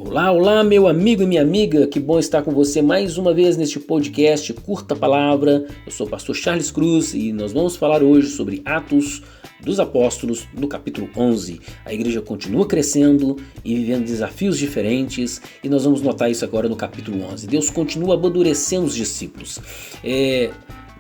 Olá, olá, meu amigo e minha amiga, que bom estar com você mais uma vez neste podcast Curta Palavra. Eu sou o pastor Charles Cruz e nós vamos falar hoje sobre Atos dos Apóstolos no capítulo 11. A igreja continua crescendo e vivendo desafios diferentes e nós vamos notar isso agora no capítulo 11. Deus continua amadurecendo os discípulos.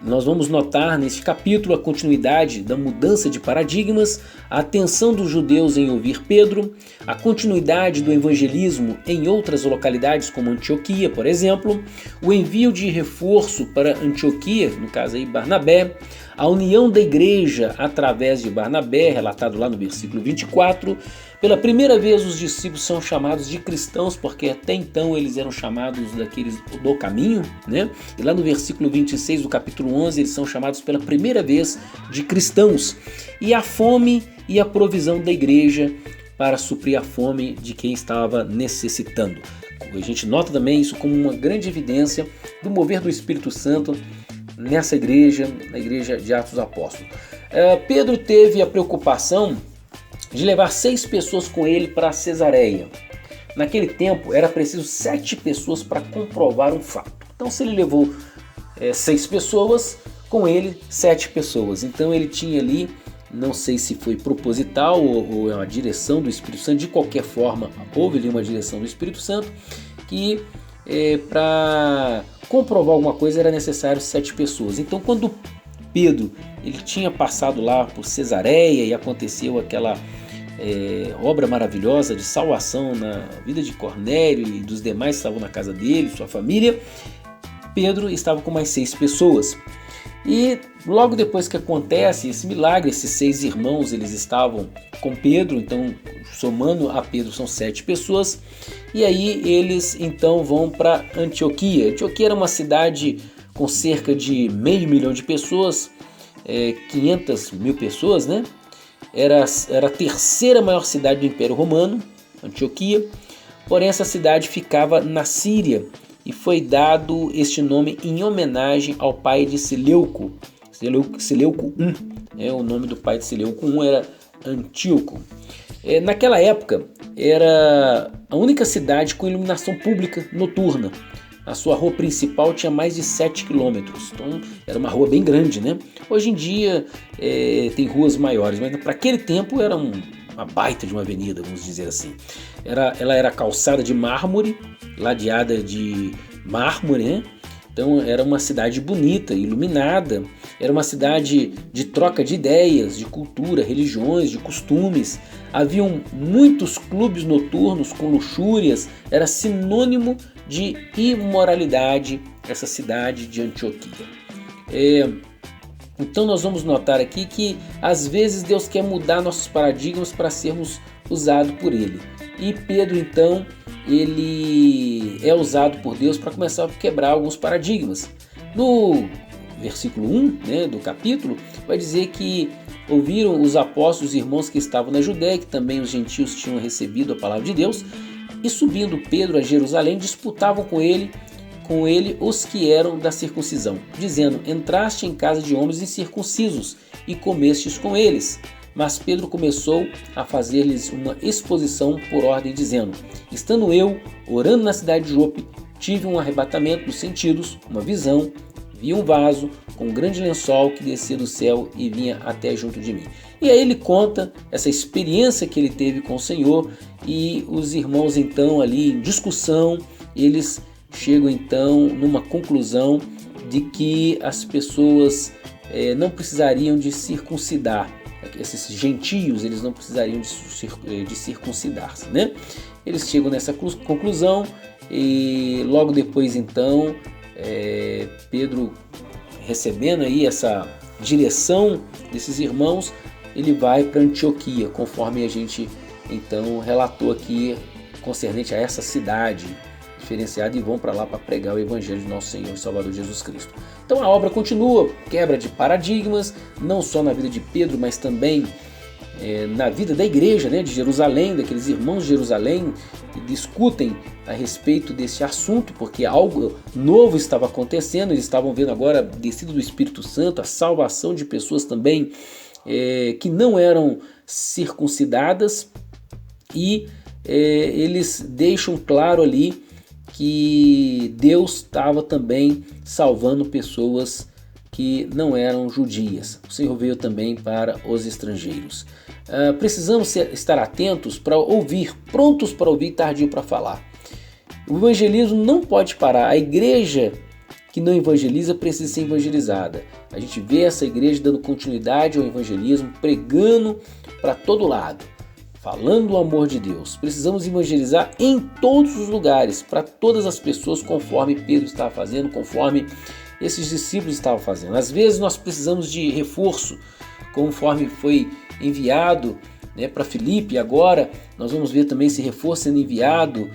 Nós vamos notar neste capítulo a continuidade da mudança de paradigmas, a atenção dos judeus em ouvir Pedro, a continuidade do evangelismo em outras localidades como Antioquia, por exemplo, o envio de reforço para Antioquia, no caso aí Barnabé, a união da igreja através de Barnabé, relatado lá no versículo 24. Pela primeira vez os discípulos são chamados de cristãos, porque até então eles eram chamados daqueles do caminho, né? E lá no versículo 26 do capítulo 11 eles são chamados pela primeira vez de cristãos. E a fome e a provisão da igreja para suprir a fome de quem estava necessitando. A gente nota também isso como uma grande evidência do mover do Espírito Santo nessa igreja, na igreja de Atos dos Apóstolos. Pedro teve a preocupação de levar 6 pessoas com ele para Cesareia. Naquele tempo era preciso 7 pessoas para comprovar um fato. Então se ele levou 6 pessoas, com ele 7 pessoas. Então ele tinha ali, não sei se foi proposital ou é uma direção do Espírito Santo, de qualquer forma houve ali uma direção do Espírito Santo, que para comprovar alguma coisa era necessário 7 pessoas. Então quando Pedro ele tinha passado lá por Cesareia e aconteceu aquela obra maravilhosa de salvação na vida de Cornélio e dos demais que estavam na casa dele, sua família, Pedro estava com mais 6 pessoas. E logo depois que acontece esse milagre, esses 6 irmãos eles estavam com Pedro, então somando a Pedro são 7 pessoas, e aí eles então vão para Antioquia. Antioquia era uma cidade com cerca de 500 mil de pessoas, 500 mil pessoas, né? Era a terceira maior cidade do Império Romano, Antioquia, porém essa cidade ficava na Síria e foi dado este nome em homenagem ao pai de Seleuco. Seleuco I, o nome do pai de Seleuco I era Antíoco. Naquela época era a única cidade com iluminação pública noturna. A sua rua principal tinha mais de 7 quilômetros, então era uma rua bem grande, né? Hoje em dia tem ruas maiores, mas para aquele tempo era uma baita de uma avenida, vamos dizer assim. Ela era calçada de mármore, ladeada de mármore, né? Então era uma cidade bonita, iluminada, era uma cidade de troca de ideias, de cultura, religiões, de costumes. Haviam muitos clubes noturnos com luxúrias, era sinônimo de imoralidade essa cidade de Antioquia. Então nós vamos notar aqui que às vezes Deus quer mudar nossos paradigmas para sermos usados por Ele. E Pedro então ele é usado por Deus para começar a quebrar alguns paradigmas. No versículo 1 do capítulo vai dizer que ouviram os apóstolos e irmãos que estavam na Judéia, que também os gentios tinham recebido a palavra de Deus, e subindo Pedro a Jerusalém, disputavam com ele os que eram da circuncisão, dizendo: entraste em casa de homens incircuncisos e comestes com eles. Mas Pedro começou a fazer-lhes uma exposição por ordem, dizendo: estando eu orando na cidade de Jope, tive um arrebatamento dos sentidos, uma visão, vi um vaso com um grande lençol que descia do céu e vinha até junto de mim. E aí ele conta essa experiência que ele teve com o Senhor, e os irmãos então ali em discussão, eles chegam então numa conclusão de que as pessoas não precisariam de circuncidar. Esses gentios, eles não precisariam de circuncidar-se, né? Eles chegam nessa conclusão e logo depois então Pedro, recebendo aí essa direção desses irmãos, ele vai para Antioquia, conforme a gente então relatou aqui concernente a essa cidade diferenciada, e vão para lá para pregar o evangelho de nosso Senhor e Salvador Jesus Cristo. Então a obra continua, quebra de paradigmas, não só na vida de Pedro, mas também na vida da igreja, de Jerusalém, daqueles irmãos de Jerusalém, que discutem a respeito desse assunto, porque algo novo estava acontecendo. Eles estavam vendo agora a descida do Espírito Santo, a salvação de pessoas também que não eram circuncidadas, e eles deixam claro ali que Deus estava também salvando pessoas que não eram judias. O Senhor veio também para os estrangeiros. Precisamos estar atentos para ouvir, prontos para ouvir, tardio para falar. O evangelismo não pode parar. A igreja que não evangeliza precisa ser evangelizada. A gente vê essa igreja dando continuidade ao evangelismo, pregando para todo lado, falando o amor de Deus. Precisamos evangelizar em todos os lugares, para todas as pessoas, conforme Pedro estava fazendo, conforme esses discípulos estavam fazendo. Às vezes nós precisamos de reforço, conforme foi enviado para Filipe. Agora nós vamos ver também esse reforço sendo enviado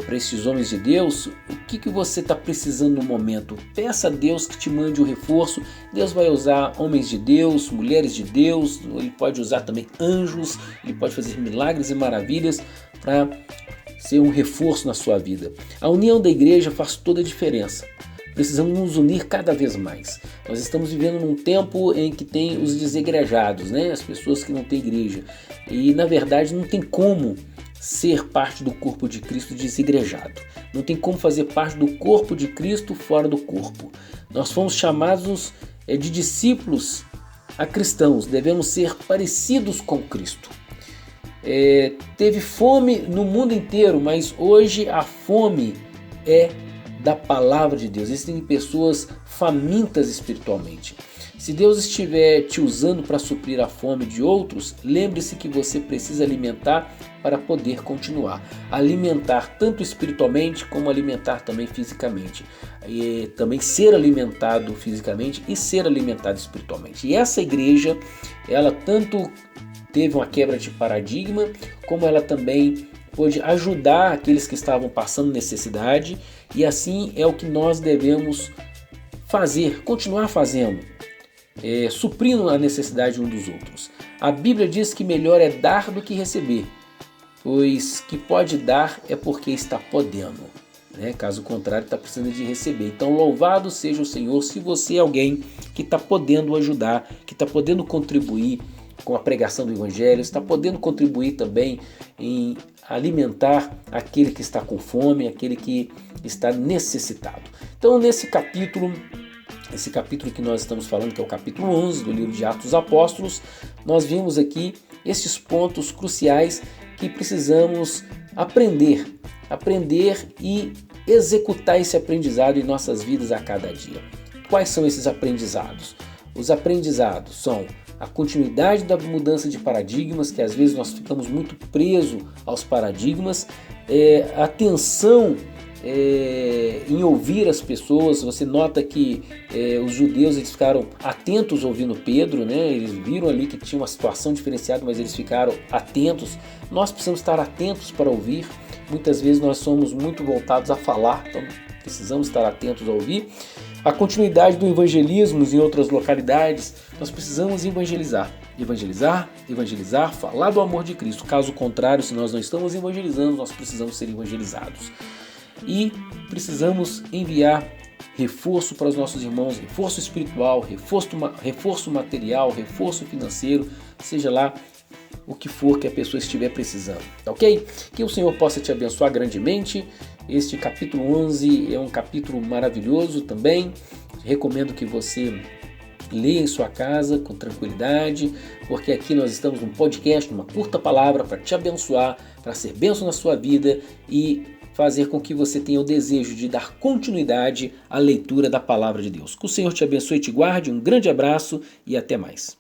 para esses homens de Deus. O que você está precisando no momento? Peça a Deus que te mande o reforço. Deus vai usar homens de Deus, mulheres de Deus, Ele pode usar também anjos, Ele pode fazer milagres e maravilhas para ser um reforço na sua vida. A união da igreja faz toda a diferença. Precisamos nos unir cada vez mais. Nós estamos vivendo num tempo em que tem os desigrejados, as pessoas que não têm igreja. E na verdade não tem como ser parte do corpo de Cristo desigrejado. Não tem como fazer parte do corpo de Cristo fora do corpo. Nós fomos chamados de discípulos a cristãos. Devemos ser parecidos com Cristo. Teve fome no mundo inteiro, mas hoje a fome é da palavra de Deus. Existem pessoas famintas espiritualmente. Se Deus estiver te usando para suprir a fome de outros, lembre-se que você precisa alimentar para poder continuar. Alimentar tanto espiritualmente como alimentar também fisicamente. E também ser alimentado fisicamente e ser alimentado espiritualmente. E essa igreja, ela tanto teve uma quebra de paradigma, como ela também pôde ajudar aqueles que estavam passando necessidade. E assim é o que nós devemos fazer, continuar fazendo. Suprindo a necessidade um dos outros. A Bíblia diz que melhor é dar do que receber, pois que pode dar é porque está podendo, caso contrário está precisando de receber. Então louvado seja o Senhor se você é alguém que está podendo ajudar, que está podendo contribuir com a pregação do Evangelho, está podendo contribuir também em alimentar aquele que está com fome, aquele que está necessitado. Então nesse capítulo, esse capítulo que nós estamos falando, que é o capítulo 11 do livro de Atos dos Apóstolos, nós vimos aqui esses pontos cruciais que precisamos aprender e executar esse aprendizado em nossas vidas a cada dia. Quais são esses aprendizados? Os aprendizados são a continuidade da mudança de paradigmas, que às vezes nós ficamos muito presos aos paradigmas, a atenção em ouvir as pessoas. Você nota que os judeus eles ficaram atentos ouvindo Pedro, eles viram ali que tinha uma situação diferenciada, mas eles ficaram atentos. Nós precisamos estar atentos para ouvir. Muitas vezes nós somos muito voltados a falar, então precisamos estar atentos a ouvir. A continuidade do evangelismo em outras localidades, nós precisamos evangelizar, falar do amor de Cristo. Caso contrário, se nós não estamos evangelizando, nós precisamos ser evangelizados. E precisamos enviar reforço para os nossos irmãos, reforço espiritual, reforço material, reforço financeiro, seja lá o que for que a pessoa estiver precisando, tá ok? Que o Senhor possa te abençoar grandemente. Este capítulo 11 é um capítulo maravilhoso também. Recomendo que você leia em sua casa com tranquilidade, porque aqui nós estamos num podcast, numa curta palavra para te abençoar, para ser bênção na sua vida e fazer com que você tenha o desejo de dar continuidade à leitura da palavra de Deus. Que o Senhor te abençoe e te guarde. Um grande abraço e até mais.